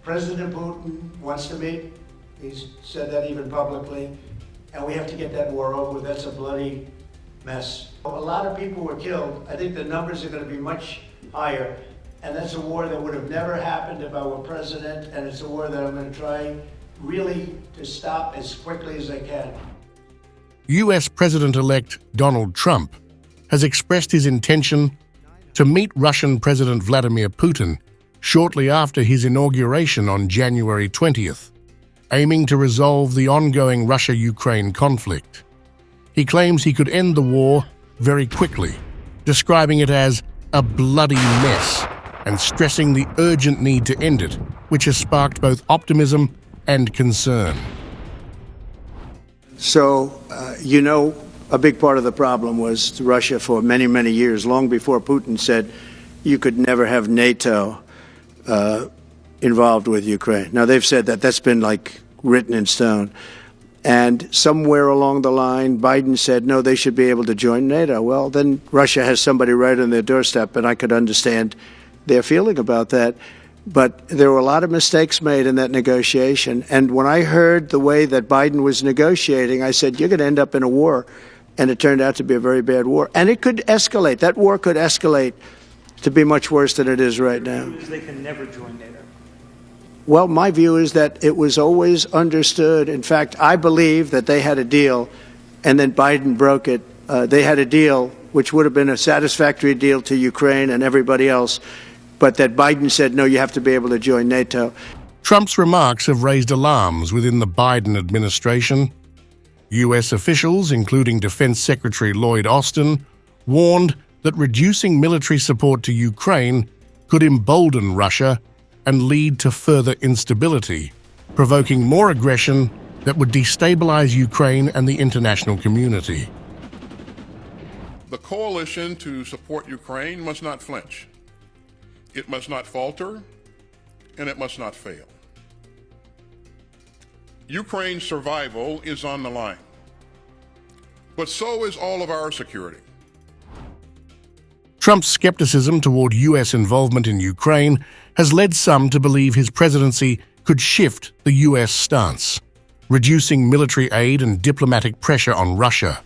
President Putin wants to meet. He's said that even publicly. And we have to get that war over with. That's a bloody mess. A lot of people were killed. I think the numbers are going to be much higher. And that's a war that would have never happened if I were president. And it's a war that I'm going to try really to stop as quickly as I can. US President-elect Donald Trump has expressed his intention to meet Russian President Vladimir Putin shortly after his inauguration on January 20th, aiming to resolve the ongoing Russia-Ukraine conflict. He claims he could end the war very quickly, describing it as a bloody mess and stressing the urgent need to end it, which has sparked both optimism and concern. So, a big part of the problem was Russia for many, many years, long before Putin said you could never have NATO involved with Ukraine. Now, they've said that. That's been written in stone. And somewhere along the line, Biden said, no, they should be able to join NATO. Well, then Russia has somebody right on their doorstep, and I could understand their feeling about that. But there were a lot of mistakes made in that negotiation. And when I heard the way that Biden was negotiating, I said, you're going to end up in a war. And it turned out to be a very bad war. And it could escalate. That war could escalate to be much worse than it is right now. They can never join NATO. Well, my view is that it was always understood. In fact, I believe that they had a deal, and then Biden broke it. They had a deal which would have been a satisfactory deal to Ukraine and everybody else, but that Biden said, no, you have to be able to join NATO. Trump's remarks have raised alarms within the Biden administration. U.S. officials, including Defense Secretary Lloyd Austin, warned that reducing military support to Ukraine could embolden Russia and lead to further instability, provoking more aggression that would destabilize Ukraine and the international community. The coalition to support Ukraine must not flinch. It must not falter, and it must not fail. Ukraine's survival is on the line, but so is all of our security. Trump's skepticism toward U.S. involvement in Ukraine has led some to believe his presidency could shift the U.S. stance, reducing military aid and diplomatic pressure on Russia.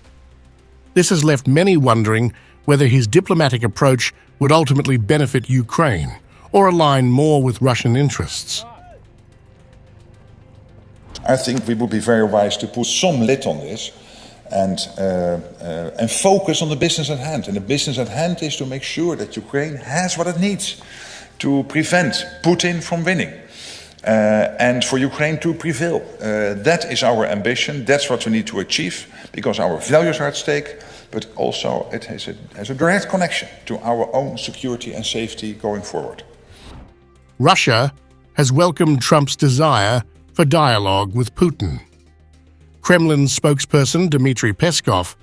This has left many wondering whether his diplomatic approach would ultimately benefit Ukraine or align more with Russian interests. I think we would be very wise to put some lid on this and focus on the business at hand. And the business at hand is to make sure that Ukraine has what it needs to prevent Putin from winning and for Ukraine to prevail. That is our ambition. That's what we need to achieve because our values are at stake, but also it has a direct connection to our own security and safety going forward. Russia has welcomed Trump's desire for dialogue with Putin. Kremlin spokesperson Dmitry Peskov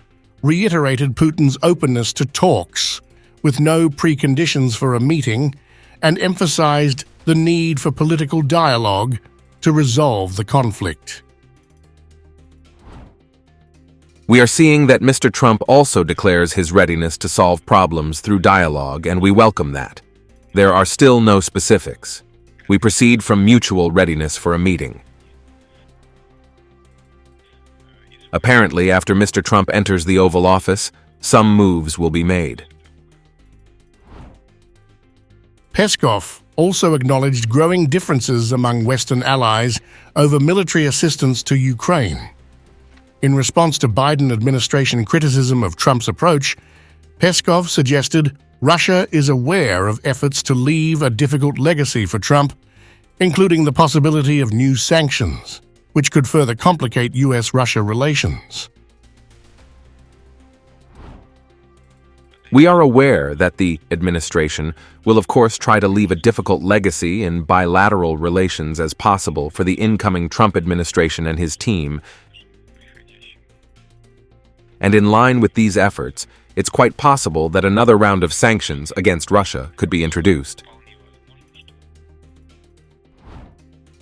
reiterated Putin's openness to talks with no preconditions for a meeting and emphasized the need for political dialogue to resolve the conflict. We are seeing that Mr. Trump also declares his readiness to solve problems through dialogue, and we welcome that. There are still no specifics. We proceed from mutual readiness for a meeting. Apparently, after Mr. Trump enters the Oval Office, some moves will be made. Peskov also acknowledged growing differences among Western allies over military assistance to Ukraine. In response to Biden administration criticism of Trump's approach, Peskov suggested Russia is aware of efforts to leave a difficult legacy for Trump, including the possibility of new sanctions, which could further complicate U.S.-Russia relations. We are aware that the administration will of course try to leave a difficult legacy in bilateral relations as possible for the incoming Trump administration and his team. And in line with these efforts, it's quite possible that another round of sanctions against Russia could be introduced.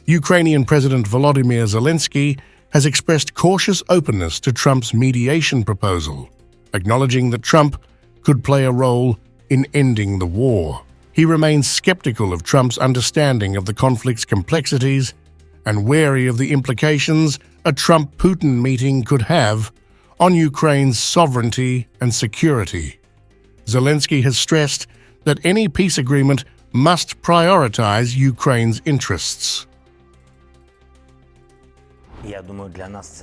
Ukrainian President Volodymyr Zelensky has expressed cautious openness to Trump's mediation proposal, acknowledging that Trump could play a role in ending the war. he remains skeptical of Trump's understanding of the conflict's complexities and wary of the implications a Trump-Putin meeting could have on Ukraine's sovereignty and security. Zelensky has stressed that any peace agreement must prioritize Ukraine's interests.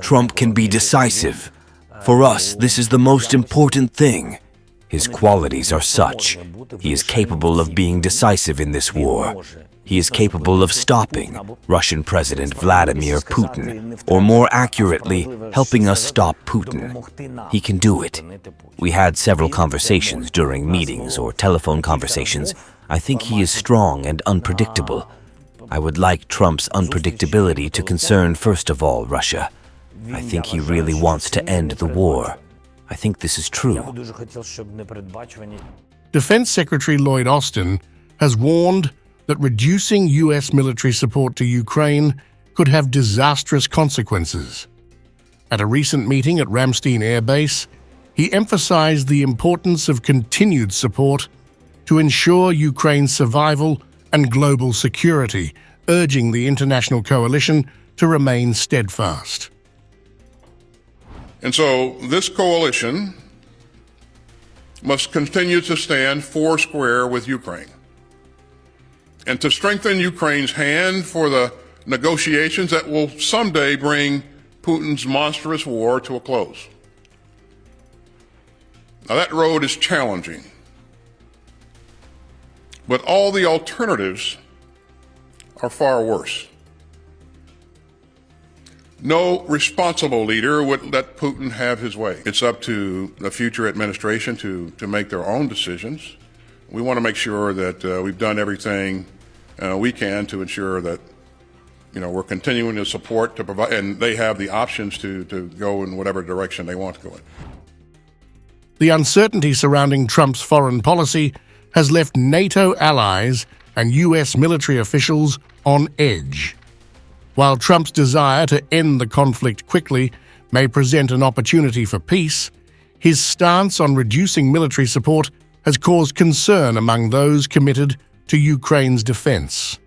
Trump can be decisive. For us, this is the most important thing. His qualities are such. He is capable of being decisive in this war. He is capable of stopping Russian President Vladimir Putin, or more accurately, helping us stop Putin. He can do it. We had several conversations during meetings or telephone conversations. I think he is strong and unpredictable. I would like Trump's unpredictability to concern, first of all, Russia. I think he really wants to end the war. I think this is true. Defense Secretary Lloyd Austin has warned that reducing U.S. military support to Ukraine could have disastrous consequences. At a recent meeting at Ramstein Air Base, he emphasized the importance of continued support to ensure Ukraine's survival and global security, urging the international coalition to remain steadfast. And so this coalition must continue to stand foursquare with Ukraine and to strengthen Ukraine's hand for the negotiations that will someday bring Putin's monstrous war to a close. Now, that road is challenging, but all the alternatives are far worse. No responsible leader would let Putin have his way. It's up to the future administration to make their own decisions. We want to make sure that we've done everything we can to ensure that, we're continuing to support, to provide, and they have the options to go in whatever direction they want to go in. The uncertainty surrounding Trump's foreign policy has left NATO allies and U.S. military officials on edge. While Trump's desire to end the conflict quickly may present an opportunity for peace, his stance on reducing military support has caused concern among those committed to Ukraine's defense.